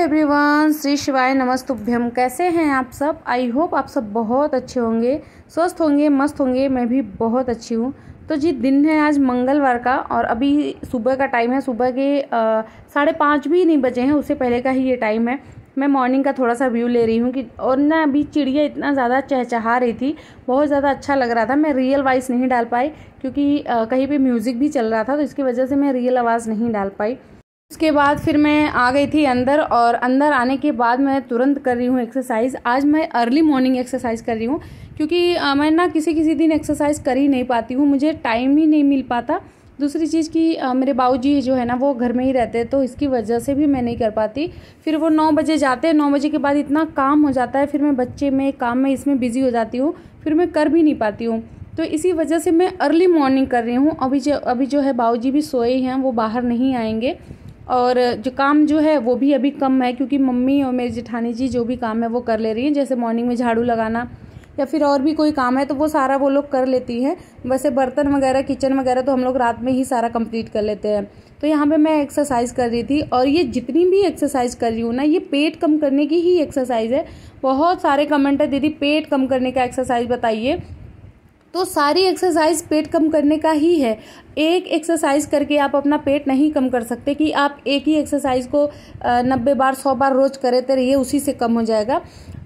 Everyone, Shri शिवाय नमस्तुभ्यम। कैसे हैं आप सब? आई होप आप सब बहुत अच्छे होंगे, स्वस्थ होंगे, मस्त होंगे। मैं भी बहुत अच्छी हूँ। तो जी, दिन है आज मंगलवार का और अभी सुबह का टाइम है। सुबह के 5:30 भी नहीं बजे हैं, उससे पहले का ही ये टाइम है। मैं मॉर्निंग का थोड़ा सा व्यू ले रही हूँ कि और ना अभी चिड़िया इतना ज़्यादा चहचहा रही थी, बहुत ज़्यादा अच्छा लग रहा था। मैं रियल वॉइस नहीं डाल पाई क्योंकि कहीं पे म्यूज़िक भी चल रहा था, तो इसकी वजह से मैं रियल आवाज़ नहीं डाल पाई। उसके बाद फिर मैं आ गई थी अंदर, और अंदर आने के बाद मैं तुरंत कर रही हूँ एक्सरसाइज। आज मैं अर्ली मॉर्निंग एक्सरसाइज कर रही हूँ क्योंकि मैं ना किसी दिन एक्सरसाइज कर ही नहीं पाती हूँ, मुझे टाइम ही नहीं मिल पाता। दूसरी चीज़ कि मेरे बाबूजी जो है ना वो घर में ही रहते हैं, तो इसकी वजह से भी मैं नहीं कर पाती। फिर वो 9 बजे जाते हैं, 9 बजे के बाद इतना काम हो जाता है, फिर मैं बच्चे में काम में इसमें बिजी हो जाती हूँ, फिर मैं कर भी नहीं पाती हूँ। तो इसी वजह से मैं अर्ली मॉर्निंग कर रही हूँ। अभी जो है बाबूजी भी सोए हैं, वो बाहर नहीं आएंगे, और जो काम जो है वो भी अभी कम है क्योंकि मम्मी और मेरी जेठानी जी जो भी काम है वो कर ले रही हैं। जैसे मॉर्निंग में झाड़ू लगाना या फिर और भी कोई काम है तो वो सारा वो लोग कर लेती हैं। वैसे बर्तन वगैरह, किचन वगैरह तो हम लोग रात में ही सारा कंप्लीट कर लेते हैं। तो यहाँ पे मैं एक्सरसाइज कर रही थी, और ये जितनी भी एक्सरसाइज कर रही हूँ ना, ये पेट कम करने की ही एक्सरसाइज है। बहुत सारे कमेंट है, दीदी पेट कम करने का एक्सरसाइज बताइए। तो सारी एक्सरसाइज पेट कम करने का ही है। एक एक्सरसाइज करके आप अपना पेट नहीं कम कर सकते कि आप एक ही एक्सरसाइज को 90 बार 100 बार रोज करते रहिए, उसी से कम हो जाएगा।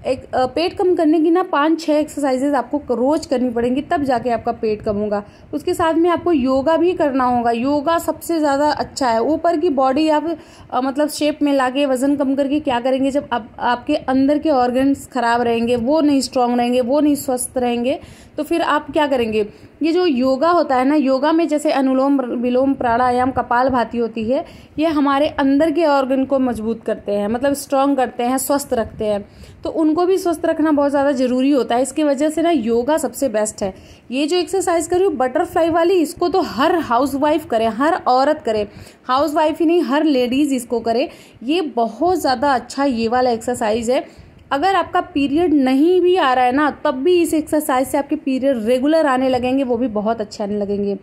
एक पेट कम करने की ना 5-6 एक्सरसाइजेज आपको रोज करनी पड़ेंगी, तब जाके आपका पेट कम होगा। उसके साथ में आपको योगा भी करना होगा। योगा सबसे ज़्यादा अच्छा है। ऊपर की बॉडी आप मतलब शेप में लाके वजन कम करके क्या करेंगे, जब आपके अंदर के ऑर्गन्स खराब रहेंगे, वो नहीं स्ट्रांग रहेंगे, वो नहीं स्वस्थ रहेंगे, तो फिर आप क्या करेंगे। ये जो योगा होता है ना, योगा में जैसे अनुलोम विलोम प्राणायाम कपालभाति होती है, ये हमारे अंदर के ऑर्गन को मजबूत करते हैं, मतलब स्ट्रांग करते हैं, स्वस्थ रखते हैं। तो उनको भी स्वस्थ रखना बहुत ज़्यादा जरूरी होता है। इसकी वजह से ना योगा सबसे बेस्ट है। ये जो एक्सरसाइज कर रही हूँ बटरफ्लाई वाली, इसको तो हर हाउसवाइफ करे, हर औरत करे, हाउसवाइफ ही नहीं, हर लेडीज इसको करे। ये बहुत ज़्यादा अच्छा ये वाला एक्सरसाइज है। अगर आपका पीरियड नहीं भी आ रहा है ना, तब भी इस एक्सरसाइज से आपके पीरियड रेगुलर आने लगेंगे, वो भी बहुत अच्छे आने लगेंगे।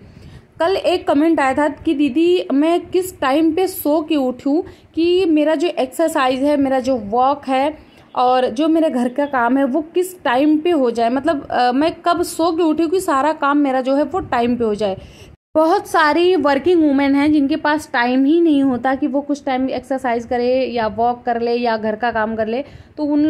कल एक कमेंट आया था कि दीदी मैं किस टाइम पे सो के उठूं कि मेरा जो एक्सरसाइज है, मेरा जो वॉक है और जो मेरे घर का काम है वो किस टाइम पे हो जाए, मतलब मैं कब सो के उठूं कि सारा काम मेरा जो है वो टाइम पे हो जाए। बहुत सारी वर्किंग वुमेन हैं जिनके पास टाइम ही नहीं होता कि वो कुछ टाइम एक्सरसाइज करे या वॉक कर ले या घर का काम कर ले, तो उन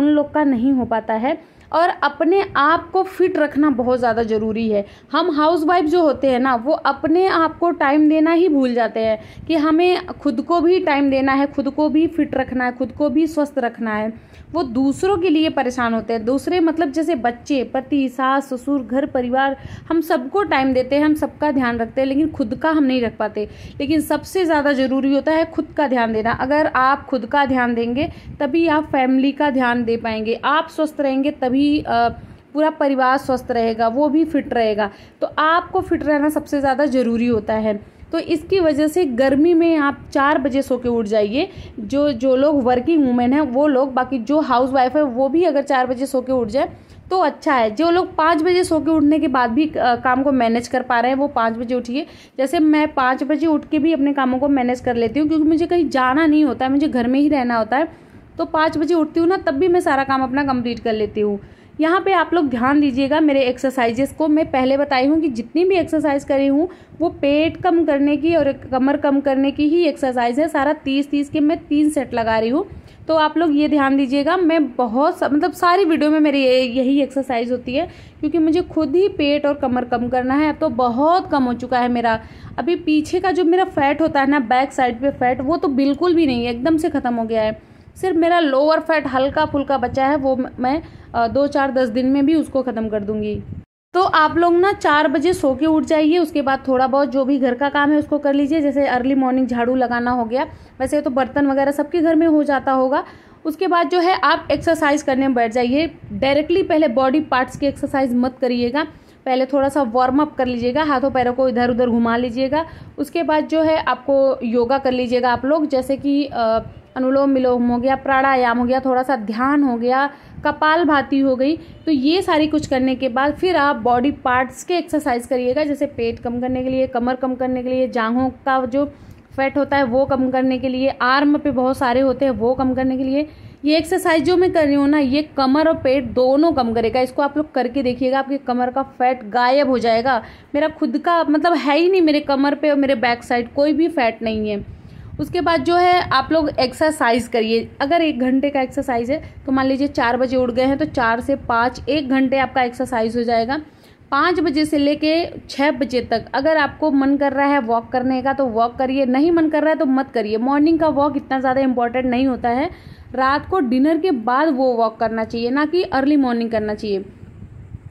लोग का नहीं हो पाता है। और अपने आप को फिट रखना बहुत ज़्यादा ज़रूरी है। हम हाउसवाइफ जो होते हैं ना, वो अपने आप को टाइम देना ही भूल जाते हैं कि हमें खुद को भी टाइम देना है, खुद को भी फिट रखना है, खुद को भी स्वस्थ रखना है। वो दूसरों के लिए परेशान होते हैं। दूसरे मतलब जैसे बच्चे, पति, सास, ससुर, घर परिवार, हम सबको टाइम देते हैं, हम सबका ध्यान रखते हैं, लेकिन खुद का हम नहीं रख पाते। लेकिन सबसे ज़्यादा ज़रूरी होता है खुद का ध्यान देना। अगर आप खुद का ध्यान देंगे तभी आप फैमिली का ध्यान दे पाएंगे। आप स्वस्थ रहेंगे तभी पूरा परिवार स्वस्थ रहेगा, वो भी फिट रहेगा। तो आपको फिट रहना सबसे ज़्यादा ज़रूरी होता है। तो इसकी वजह से गर्मी में आप 4 बजे सो के उठ जाइए। जो लोग वर्किंग वुमेन हैं वो लोग, बाकी जो हाउस वाइफ है वो भी अगर 4 बजे सो के उठ जाए तो अच्छा है। जो लोग 5 बजे सो के उठने के बाद भी काम को मैनेज कर पा रहे हैं वो 5 बजे उठिए। जैसे मैं 5 बजे उठ के भी अपने कामों को मैनेज कर लेती हूँ क्योंकि मुझे कहीं जाना नहीं होता है, मुझे घर में ही रहना होता है। तो 5 बजे उठती हूँ ना, तब भी मैं सारा काम अपना कंप्लीट कर लेती हूँ। यहाँ पे आप लोग ध्यान दीजिएगा मेरे एक्सरसाइजेस को। मैं पहले बताई हूँ कि जितनी भी एक्सरसाइज करी हूँ वो पेट कम करने की और कमर कम करने की ही एक्सरसाइज है। सारा 30-30 के मैं 3 सेट लगा रही हूँ। तो आप लोग ये ध्यान दीजिएगा। मैं मतलब सारी वीडियो में मेरी यही एक्सरसाइज होती है क्योंकि मुझे खुद ही पेट और कमर कम करना है। अब तो बहुत कम हो चुका है मेरा। अभी पीछे का जो मेरा फैट होता है ना, बैक साइड पे फैट, वो तो बिल्कुल भी नहीं है, एकदम से खत्म हो गया है। सिर्फ मेरा लोअर फैट हल्का फुल्का बचा है, वो मैं 2-4-10 दिन में भी उसको ख़त्म कर दूंगी। तो आप लोग ना 4 बजे सो के उठ जाइए। उसके बाद थोड़ा बहुत जो भी घर का काम है उसको कर लीजिए। जैसे अर्ली मॉर्निंग झाड़ू लगाना हो गया, वैसे तो बर्तन वगैरह सबके घर में हो जाता होगा। उसके बाद जो है आप एक्सरसाइज करने बैठ जाइए। डायरेक्टली पहले बॉडी पार्ट्स की एक्सरसाइज मत करिएगा, पहले थोड़ा सा वार्म अप कर लीजिएगा, हाथों पैरों को इधर उधर घुमा लीजिएगा। उसके बाद जो है आपको योगा कर लीजिएगा आप लोग, जैसे कि अनुलोम विलोम हो गया, प्राणायाम हो गया, थोड़ा सा ध्यान हो गया, कपालभाति हो गई। तो ये सारी कुछ करने के बाद फिर आप बॉडी पार्ट्स के एक्सरसाइज करिएगा, जैसे पेट कम करने के लिए, कमर कम करने के लिए, जांघों का जो फैट होता है वो कम करने के लिए, आर्म पे बहुत सारे होते हैं वो कम करने के लिए। ये एक्सरसाइज जो मैं कर रही हूँ ना, ये कमर और पेट दोनों कम करेगा। इसको आप लोग करके देखिएगा, आपके कमर का फैट गायब हो जाएगा। मेरा खुद का मतलब है ही नहीं, मेरे कमर पे और मेरे बैक साइड कोई भी फैट नहीं है। उसके बाद जो है आप लोग एक्सरसाइज करिए। अगर 1 घंटे का एक्सरसाइज है तो मान लीजिए 4 बजे उठ गए हैं तो 4 से 5 1 घंटे आपका एक्सरसाइज हो जाएगा। 5 बजे से लेके 6 बजे तक अगर आपको मन कर रहा है वॉक करने का तो वॉक करिए, नहीं मन कर रहा है तो मत करिए। मॉर्निंग का वॉक इतना ज़्यादा इंपॉर्टेंट नहीं होता है, रात को डिनर के बाद वो वॉक करना चाहिए, ना कि अर्ली मॉर्निंग करना चाहिए।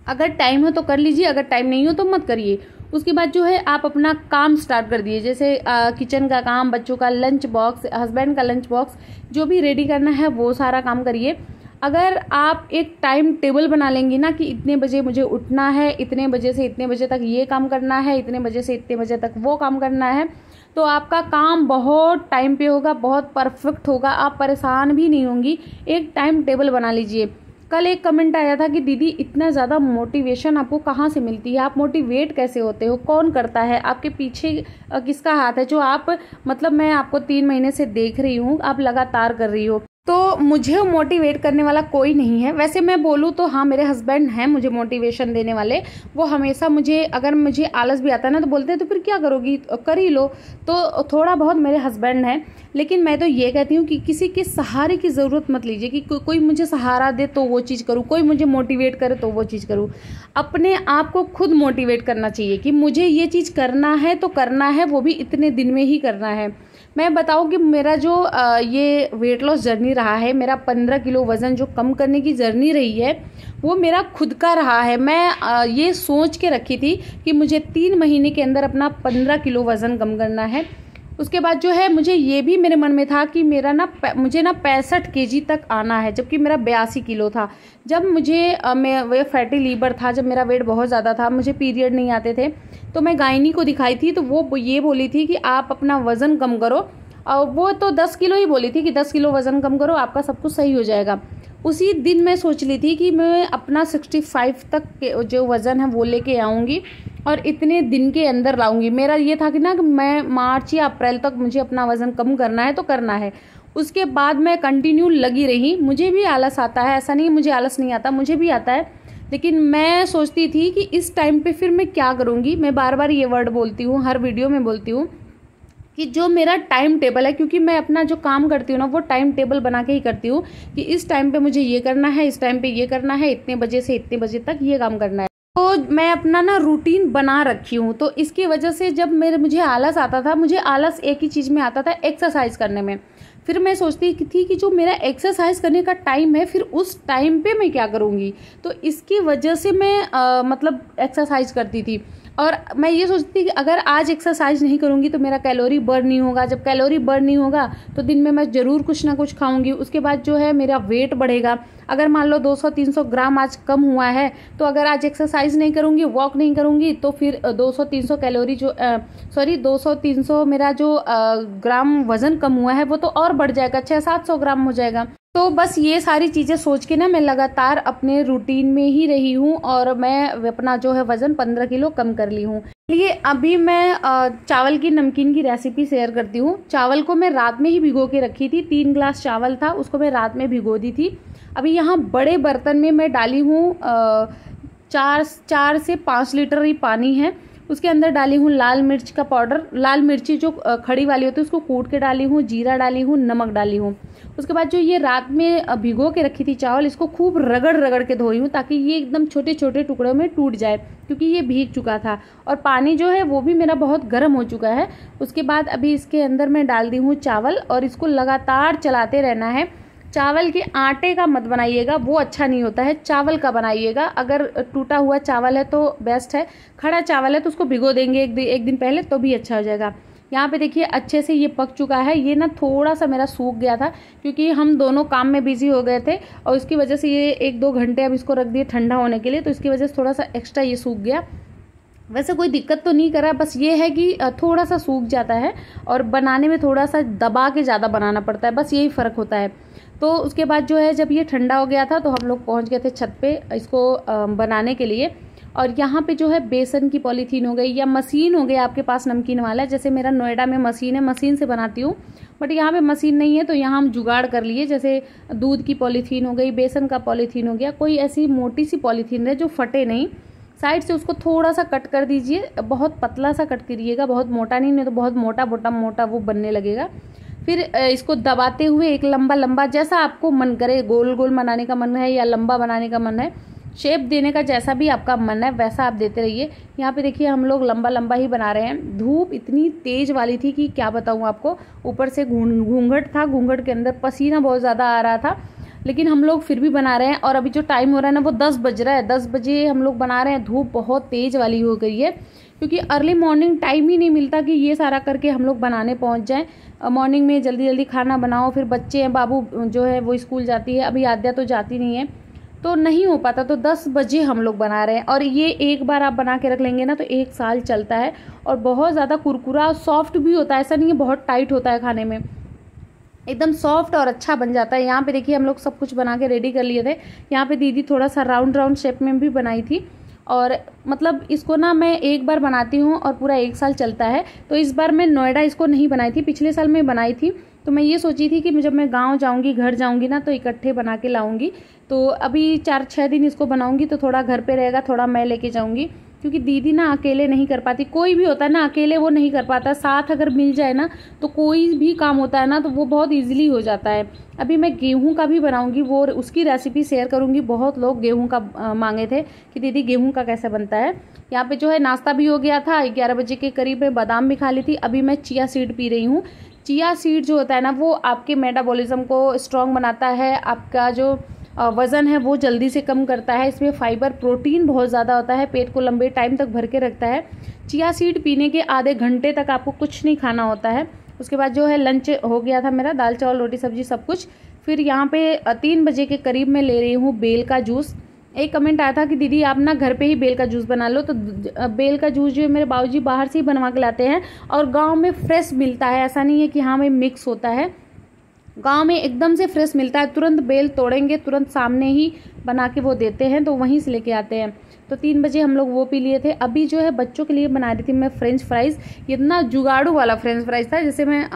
अगर टाइम हो तो कर लीजिए, अगर टाइम नहीं हो तो मत करिए। उसके बाद जो है आप अपना काम स्टार्ट कर दिए, जैसे किचन का काम, बच्चों का लंच बॉक्स, हस्बैंड का लंच बॉक्स, जो भी रेडी करना है वो सारा काम करिए। अगर आप एक टाइम टेबल बना लेंगी ना कि इतने बजे मुझे उठना है, इतने बजे से इतने बजे तक ये काम करना है, इतने बजे से इतने बजे तक वो काम करना है, तो आपका काम बहुत टाइम पे होगा, बहुत परफेक्ट होगा, आप परेशान भी नहीं होंगी। एक टाइम टेबल बना लीजिए। कल एक कमेंट आया था कि दीदी इतना ज़्यादा मोटिवेशन आपको कहाँ से मिलती है, आप मोटिवेट कैसे होते हो, कौन करता है, आपके पीछे किसका हाथ है, जो आप मतलब मैं आपको 3 महीने से देख रही हूँ, आप लगातार कर रही हो। तो मुझे मोटिवेट करने वाला कोई नहीं है। वैसे मैं बोलूँ तो हाँ, मेरे हस्बैंड हैं मुझे मोटिवेशन देने वाले। वो हमेशा मुझे, अगर मुझे आलस भी आता है ना तो बोलते हैं तो फिर क्या करोगी, कर ही लो। तो थोड़ा बहुत मेरे हस्बैंड हैं, लेकिन मैं तो ये कहती हूँ कि किसी के सहारे की ज़रूरत मत लीजिए कि कोई मुझे सहारा दे तो वो चीज़ करूँ, कोई मुझे मोटिवेट करे तो वो चीज़ करूँ। अपने आप को खुद मोटिवेट करना चाहिए कि मुझे ये चीज़ करना है तो करना है, वो भी इतने दिन में ही करना है। मैं बताऊं कि मेरा जो ये वेट लॉस जर्नी रहा है, मेरा 15 किलो वज़न जो कम करने की जर्नी रही है, वो मेरा खुद का रहा है। मैं ये सोच के रखी थी कि मुझे 3 महीने के अंदर अपना 15 किलो वज़न कम करना है। उसके बाद जो है मुझे ये भी मेरे मन में था कि मुझे 65 केजी तक आना है, जबकि मेरा 82 किलो था। जब मैं फैटी लीवर था, जब मेरा वेट बहुत ज़्यादा था, मुझे पीरियड नहीं आते थे, तो मैं गायनी को दिखाई थी, तो वो ये बोली थी कि आप अपना वज़न कम करो। और वो तो 10 किलो ही बोली थी कि 10 किलो वज़न कम करो, आपका सब कुछ सही हो जाएगा। उसी दिन मैं सोच ली थी कि मैं अपना 65 तक के जो वज़न है वो लेके आऊँगी और इतने दिन के अंदर लाऊंगी। मेरा ये था कि ना कि मैं मार्च या अप्रैल तक मुझे अपना वज़न कम करना है तो करना है। उसके बाद मैं कंटिन्यू लगी रही। मुझे भी आलस आता है, ऐसा नहीं मुझे आलस नहीं आता, मुझे भी आता है, लेकिन मैं सोचती थी कि इस टाइम पे फिर मैं क्या करूँगी। मैं बार बार ये वर्ड बोलती हूँ, हर वीडियो में बोलती हूँ कि जो मेरा टाइम टेबल है, क्योंकि मैं अपना जो काम करती हूँ ना वो टाइम टेबल बना के ही करती हूँ कि इस टाइम पे मुझे ये करना है, इस टाइम पे ये करना है, इतने बजे से इतने बजे तक ये काम करना है। तो मैं अपना ना रूटीन बना रखी हूँ। तो इसकी वजह से जब मुझे आलस आता था, मुझे आलस एक ही चीज़ में आता था, एक्सरसाइज करने में। फिर मैं सोचती थी कि जो मेरा एक्सरसाइज करने का टाइम है, फिर उस टाइम पे मैं क्या करूँगी। तो इसकी वजह से मैं मतलब एक्सरसाइज करती थी। और मैं ये सोचती थी कि अगर आज एक्सरसाइज नहीं करूँगी तो मेरा कैलोरी बर्न नहीं होगा। जब कैलोरी बर्न नहीं होगा तो दिन में मैं ज़रूर कुछ ना कुछ खाऊंगी। उसके बाद जो है मेरा वेट बढ़ेगा। अगर मान लो 200-300 ग्राम आज कम हुआ है, तो अगर आज एक्सरसाइज नहीं करूँगी, वॉक नहीं करूँगी, तो फिर 200-300 कैलोरी जो 200-300 मेरा जो ग्राम वज़न कम हुआ है वो तो और बढ़ जाएगा, 600-700 ग्राम हो जाएगा। तो बस ये सारी चीज़ें सोच के ना मैं लगातार अपने रूटीन में ही रही हूँ और मैं अपना जो है वज़न 15 किलो कम कर ली हूँ। चलिए अभी मैं चावल की नमकीन की रेसिपी शेयर करती हूँ। चावल को मैं रात में ही भिगो के रखी थी। 3 ग्लास चावल था, उसको मैं रात में भिगो दी थी। अभी यहाँ बड़े बर्तन में मैं डाली हूँ 4 से 5 लीटर ही पानी है। उसके अंदर डाली हूँ लाल मिर्च का पाउडर, लाल मिर्ची जो खड़ी वाली होती है उसको कूट के डाली हूँ, जीरा डाली हूँ, नमक डाली हूँ। उसके बाद जो ये रात में भिगो के रखी थी चावल, इसको खूब रगड़ रगड़ के धोई हूँ ताकि ये एकदम छोटे छोटे टुकड़ों में टूट जाए, क्योंकि ये भीग चुका था। और पानी जो है वो भी मेरा बहुत गर्म हो चुका है। उसके बाद अभी इसके अंदर मैं डाल दी हूँ चावल और इसको लगातार चलाते रहना है। चावल के आटे का मत बनाइएगा, वो अच्छा नहीं होता है, चावल का बनाइएगा। अगर टूटा हुआ चावल है तो बेस्ट है, खड़ा चावल है तो उसको भिगो देंगे एक दिन पहले तो भी अच्छा हो जाएगा। यहाँ पे देखिए अच्छे से ये पक चुका है। ये ना थोड़ा सा मेरा सूख गया था क्योंकि हम दोनों काम में बिजी हो गए थे और इसकी वजह से ये 1-2 घंटे अब इसको रख दिए ठंडा होने के लिए, तो इसकी वजह से थोड़ा सा एक्स्ट्रा ये सूख गया। वैसे कोई दिक्कत तो नहीं करा, बस ये है कि थोड़ा सा सूख जाता है और बनाने में थोड़ा सा दबा के ज़्यादा बनाना पड़ता है, बस यही फ़र्क होता है। तो उसके बाद जो है जब ये ठंडा हो गया था तो हम लोग पहुंच गए थे छत पे इसको बनाने के लिए। और यहाँ पे जो है बेसन की पॉलीथीन हो गई या मशीन हो गई आपके पास नमकीन वाला, जैसे मेरा नोएडा में मशीन है, मशीन से बनाती हूँ, बट यहाँ पे मशीन नहीं है तो यहाँ हम जुगाड़ कर लिए। जैसे दूध की पॉलीथीन हो गई, बेसन का पॉलीथीन हो गया, कोई ऐसी मोटी सी पॉलीथीन है जो फटे नहीं, साइड से उसको थोड़ा सा कट कर दीजिए, बहुत पतला सा कट करिएगा, बहुत मोटा नहीं तो बहुत मोटा मोटा मोटा वो बनने लगेगा। फिर इसको दबाते हुए एक लंबा लंबा, जैसा आपको मन करे, गोल गोल बनाने का मन है या लंबा बनाने का मन है, शेप देने का जैसा भी आपका मन है वैसा आप देते रहिए। यहाँ पे देखिए हम लोग लंबा लंबा ही बना रहे हैं। धूप इतनी तेज वाली थी कि क्या बताऊँ आपको, ऊपर से घूंघट था, घूंघट के अंदर पसीना बहुत ज़्यादा आ रहा था, लेकिन हम लोग फिर भी बना रहे हैं। और अभी जो टाइम हो रहा है ना वो 10 बज रहा है, 10 बजे हम लोग बना रहे हैं। धूप बहुत तेज वाली हो गई है क्योंकि अर्ली मॉर्निंग टाइम ही नहीं मिलता कि ये सारा करके हम लोग बनाने पहुंच जाएं। मॉर्निंग में जल्दी जल्दी खाना बनाओ, फिर बच्चे हैं, बाबू जो है वो स्कूल जाती है, अभी आद्या तो जाती नहीं है, तो नहीं हो पाता। तो 10 बजे हम लोग बना रहे हैं और ये एक बार आप बना के रख लेंगे ना तो 1 साल चलता है और बहुत ज़्यादा कुरकुरा सॉफ्ट भी होता है, ऐसा नहीं है बहुत टाइट होता है, खाने में एकदम सॉफ्ट और अच्छा बन जाता है। यहाँ पे देखिए हम लोग सब कुछ बना के रेडी कर लिए थे। यहाँ पे दीदी थोड़ा सा राउंड राउंड शेप में भी बनाई थी और मतलब इसको ना मैं एक बार बनाती हूँ और पूरा 1 साल चलता है। तो इस बार मैं नोएडा इसको नहीं बनाई थी, पिछले साल में बनाई थी। तो मैं ये सोची थी कि जब मैं गांव जाऊंगी, घर जाऊंगी ना तो इकट्ठे बना के लाऊंगी। तो अभी 4-6 दिन इसको बनाऊंगी तो थोड़ा घर पे रहेगा, थोड़ा मैं लेके जाऊंगी क्योंकि दीदी ना अकेले नहीं कर पाती। कोई भी होता है ना अकेले वो नहीं कर पाता, साथ अगर मिल जाए ना तो कोई भी काम होता है ना तो वो बहुत ईजिली हो जाता है। अभी मैं गेहूं का भी बनाऊंगी, वो उसकी रेसिपी शेयर करूंगी। बहुत लोग गेहूं का मांगे थे कि दीदी गेहूं का कैसे बनता है। यहाँ पे जो है नाश्ता भी हो गया था, 11 बजे के करीब में बादाम भी खा ली थी। अभी मैं चिया सीड पी रही हूँ। चिया सीड जो होता है ना वो आपके मेटाबॉलिज्म को स्ट्रॉन्ग बनाता है, आपका जो वज़न है वो जल्दी से कम करता है। इसमें फाइबर प्रोटीन बहुत ज़्यादा होता है, पेट को लंबे टाइम तक भर के रखता है। चिया सीड पीने के आधे घंटे तक आपको कुछ नहीं खाना होता है। उसके बाद जो है लंच हो गया था मेरा, दाल चावल रोटी सब्जी सब कुछ। फिर यहाँ पे 3 बजे के करीब मैं ले रही हूँ बेल का जूस। एक कमेंट आया था कि दीदी आप ना घर पे ही बेल का जूस बना लो, तो बेल का जूस जो है मेरे बाबूजी बाहर से ही बनवा के लाते हैं और गाँव में फ्रेश मिलता है, ऐसा नहीं है कि हाँ में मिक्स होता है। गांव में एकदम से फ्रेश मिलता है, तुरंत बेल तोड़ेंगे, तुरंत सामने ही बना के वो देते हैं, तो वहीं से लेके आते हैं। तो 3 बजे हम लोग वो पी लिए थे। अभी जो है बच्चों के लिए बना रही थी मैं फ्रेंच फ्राइज़। इतना जुगाड़ू वाला फ्रेंच फ्राइज़ था, जैसे मैं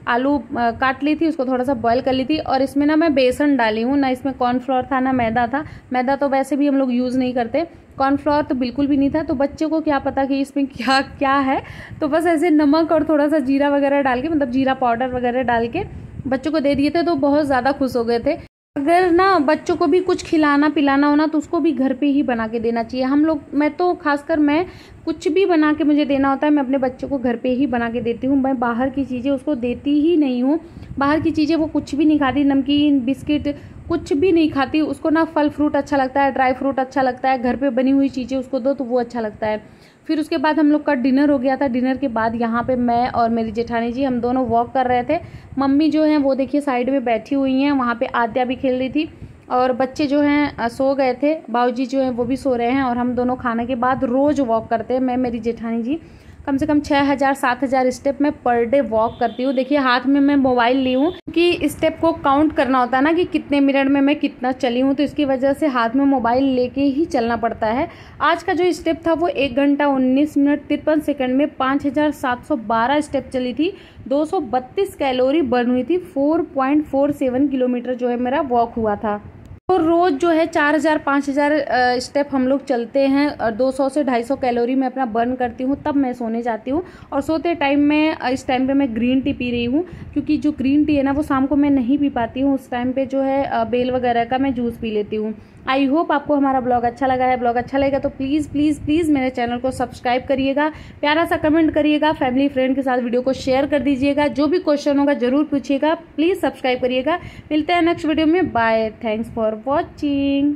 आलू काट ली थी, उसको थोड़ा सा बॉयल कर ली थी और इसमें ना मैं बेसन डाली हूँ, ना इसमें कॉर्नफ्लोर था ना मैदा था। मैदा तो वैसे भी हम लोग यूज़ नहीं करते, कॉर्नफ्लोर तो बिल्कुल भी नहीं था। तो बच्चों को क्या पता कि इसमें क्या क्या है, तो बस ऐसे नमक और थोड़ा सा जीरा वगैरह डाल के, मतलब जीरा पाउडर वगैरह डाल के बच्चों को दे दिए थे, तो बहुत ज़्यादा खुश हो गए थे। अगर ना बच्चों को भी कुछ खिलाना पिलाना हो ना तो उसको भी घर पे ही बना के देना चाहिए। हम लोग, मैं तो खासकर मैं कुछ भी बना के मुझे देना होता है मैं अपने बच्चों को घर पे ही बना के देती हूँ। मैं बाहर की चीज़ें उसको देती ही नहीं हूँ। बाहर की चीज़ें वो कुछ भी नहीं खाती, नमकीन बिस्किट कुछ भी नहीं खाती। उसको ना फल फ्रूट अच्छा लगता है, ड्राई फ्रूट अच्छा लगता है, घर पे बनी हुई चीज़ें उसको दो तो वो अच्छा लगता है। फिर उसके बाद हम लोग का डिनर हो गया था। डिनर के बाद यहाँ पे मैं और मेरी जेठानी जी हम दोनों वॉक कर रहे थे। मम्मी जो हैं वो देखिए साइड में बैठी हुई हैं, वहाँ पे आद्या भी खेल रही थी और बच्चे जो हैं सो गए थे, बाबूजी जो हैं वो भी सो रहे हैं। और हम दोनों खाने के बाद रोज़ वॉक करते हैं, मैं मेरी जेठानी जी कम से कम 6000-7000 स्टेप में पर डे वॉक करती हूँ। देखिए हाथ में मैं मोबाइल ली हूँ कि स्टेप को काउंट करना होता है ना कि कितने मिनट में मैं कितना चली हूँ, तो इसकी वजह से हाथ में मोबाइल लेके ही चलना पड़ता है। आज का जो स्टेप था वो 1 घंटा 19 मिनट 53 सेकंड में 5712 स्टेप चली थी, 232 कैलोरी बर्न हुई थी, 4.47 किलोमीटर जो है मेरा वॉक हुआ था। तो रोज़ जो है 4000-5000 स्टेप हम लोग चलते हैं और 200 से 250 कैलोरी में अपना बर्न करती हूँ, तब मैं सोने जाती हूँ। और सोते टाइम में इस टाइम पे मैं ग्रीन टी पी रही हूँ, क्योंकि जो ग्रीन टी है ना वो शाम को मैं नहीं पी पाती हूँ। उस टाइम पे जो है बेल वगैरह का मैं जूस पी लेती हूँ। आई होप आपको हमारा ब्लॉग अच्छा लगा है। ब्लॉग अच्छा लगेगा तो प्लीज़ प्लीज़ प्लीज़ मेरे चैनल को सब्सक्राइब करिएगा, प्यारा सा कमेंट करिएगा, फैमिली फ्रेंड के साथ वीडियो को शेयर कर दीजिएगा, जो भी क्वेश्चन होगा ज़रूर पूछिएगा, प्लीज़ सब्सक्राइब करिएगा। मिलते हैं नेक्स्ट वीडियो में, बाय, थैंक्स फॉर वॉचिंग।